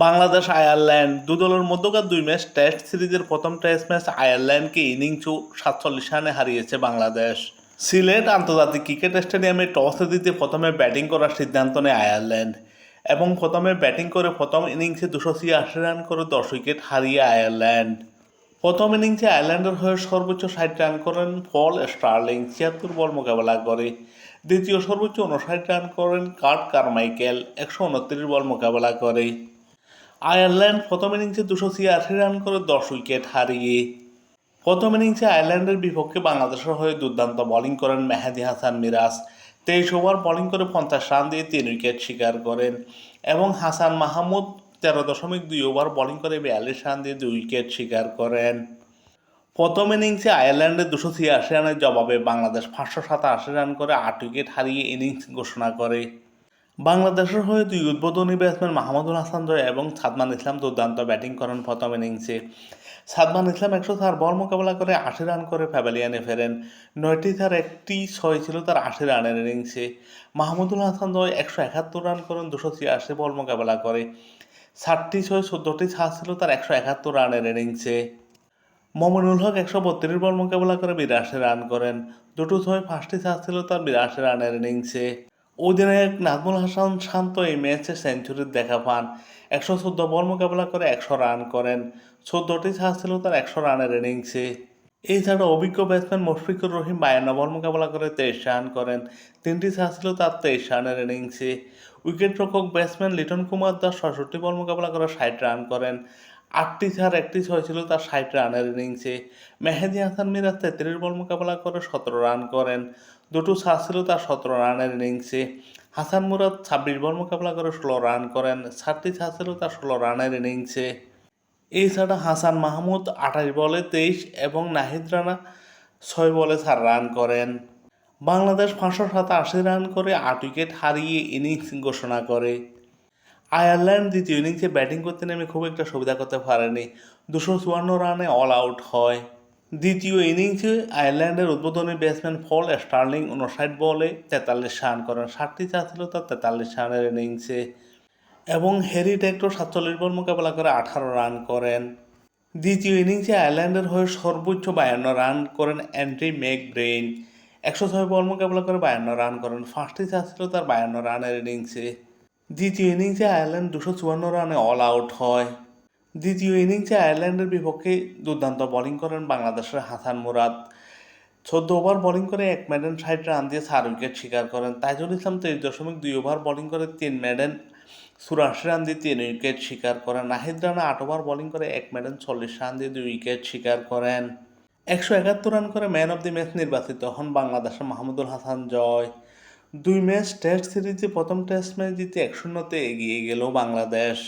Bangladesh Ireland দু দলের মধ্যকার ২ ম্যাচ টেস্ট সিরিজের প্রথম টেস্ট ম্যাচ আয়ারল্যান্ডকে ইনিংস ৪৭ রানে হারিয়েছে বাংলাদেশ। সিলেট আন্তর্জাতিক ক্রিকেট স্টেডিয়ামে টস জিতে প্রথমে ব্যাটিং করার সিদ্ধান্ত নেয় আয়ারল্যান্ড এবং প্রথমে ব্যাটিং করে প্রথম ইনিংসে ২৮৬ রান করে ১০ উইকেট হারিয়ে আয়ারল্যান্ড। প্রথম ইনিংসে আয়ারল্যান্ডের হয়ে সর্বোচ্চ ৬০ রান করেন পল স্টার্লিং, ৭৬ বল মোকাবেলা করে। দ্বিতীয় সর্বোচ্চ ৫৯ রান করেন কার্ট কারমাইকেল, ১২৯ বল মোকাবেলা করে। আয়ারল্যান্ড প্রথম ইনিংসে ২৮৬ রান করে ১০ উইকেট হারিয়ে। প্রথম ইনিংসে আয়ারল্যান্ডের বিপক্ষে বাংলাদেশের হয়ে দুর্দান্ত বোলিং করেন মেহেদী হাসান মিরাজ। ২৩ ওভার বোলিং করে ৫০ রান দিয়ে ৩ উইকেট শিকার করেন এবং হাসান মাহমুদ ১৩.২ ওভার বোলিং করে ৪২ রান দিয়ে ২ উইকেট শিকার করেন। প্রথম ইনিংসে আয়ারল্যান্ডের ২৮৬ রানের জবাবে বাংলাদেশ ৫৮৭ রান করে ৮ উইকেট হারিয়ে ইনিংস ঘোষণা করে। বাংলাদেশের হয়ে ২ উদ্বোধনী ব্যাটসম্যান মাহমুদুল হাসান জয় এবং সাদমান ইসলাম দুর্দান্ত ব্যাটিং করেন প্রথম ইনিংসে। সাদমান ইসলাম ১০৪ বল মোকাবেলা করে ৮০ রান করে প্যাভিলিয়নে ফেরেন। ৯টি চার, ১টি ৬ ছিল তার ৮০ রানের ইনিংসে। মাহমুদুল হাসান জয় ১৭১ রান করেন ২৮৬ বল মোকাবেলা করে। ৭টি ৬, ১৪টি ৬ ছিল তার ১৭১ রানের ইনিংসে। মমিনুল হক ১৩২ বল মোকাবেলা করে ৮২ রান করেন। ২টো ৬, ৫টি ৬ ছিল তার ৮২ রানের ইনিংসে। অধিনায়ক নাজমুল হাসান শান্ত এই ম্যাচে সেঞ্চুরির দেখা পান। ১১৪ বল মোকাবেলা করে ১০০ রান করেন। ১৪টি ৬ ছিল তার ১০০ রানের ইনিংসে। এছাড়া অভিজ্ঞ ব্যাটসম্যান মুশফিকুর রহিম ৫২ বল মোকাবেলা করে ২৩ রান করেন। ৩টি ৬ ছিল তার ২৩ রানের ইনিংসে। উইকেটরক্ষক ব্যাটসম্যান লিটন কুমার দাস ৬৬ বল মোকাবেলা করে ৬০ রান করেন। ৮টি ৪, ১টি ৬ ছিল তার ৬০ রানের ইনিংসে। মেহেদী হাসান মিরাজ ৩৩ বল মোকাবেলা করে ১৭ রান করেন। ২টো ৬ ছিল তার ১৭ রানের ইনিংসে। হাসান মুরাদ ২৬ বল মোকাবেলা করে ১৬ রান করেন। ৭টি ৬ ছিল তার ১৬ রানের ইনিংসে। এছাড়া হাসান মাহমুদ ২৮ বলে ২৩ এবং নাহিদ রানা ৬ বলে ৪ রান করেন। বাংলাদেশ ৫৮৭ রান করে ৮ উইকেট হারিয়ে ইনিংস ঘোষণা করে। আয়ারল্যান্ড দ্বিতীয় ইনিংসে ব্যাটিং করতে নেমে খুব একটা সুবিধা করতে পারেনি। ২৫৪ রানে অল আউট হয়। দ্বিতীয় ইনিংসে আয়ারল্যান্ডের উদ্বোধনী ব্যাটসম্যান পল স্টার্লিং ৫৯ বলে ৪৩ রান করেন। ৭টি ৪ ছিল তার ৪৩ রানের ইনিংসে এবং হ্যারি টেক্টর ৪৭ বল মোকাবেলা করে ১৮ রান করেন। দ্বিতীয় ইনিংসে আয়ারল্যান্ডের হয়ে সর্বোচ্চ ৫২ রান করেন অ্যান্ড্রি ম্যাকব্রেইন। ১০৬ বল মোকাবেলা করে ৫২ রান করেন। ৫টি ৪ ছিল তার ৫২ রানের ইনিংসে। দ্বিতীয় ইনিংসে আয়ারল্যান্ড ২৫৪ রানে অল আউট হয়। দ্বিতীয় ইনিংসে আয়ারল্যান্ডের বিপক্ষে দুর্দান্ত বোলিং করেন বাংলাদেশের হাসান মুরাদ। ১৪ ওভার বোলিং করে ১ মেডেন ৬০ রান দিয়ে ৪ উইকেট শিকার করেন। তাইজুল ইসলাম ২৩.২ ওভার বোলিং করে ৩ মেডেন ৮৪ রান দিয়ে ৩ উইকেট শিকার করেন। নাহিদ রানা ৮ ওভার বোলিং করে ১ মেডেন ৪০ রান দিয়ে ২ উইকেট শিকার করেন। ১৭১ রান করে ম্যান অব দি ম্যাচ নির্বাচিত হন বাংলাদেশের মাহমুদুল হাসান জয়। ২ ম্যাচ টেস্ট সিরিজে প্রথম টেস্ট ম্যাচ জিতে ১-০তে এগিয়ে গেল বাংলাদেশ।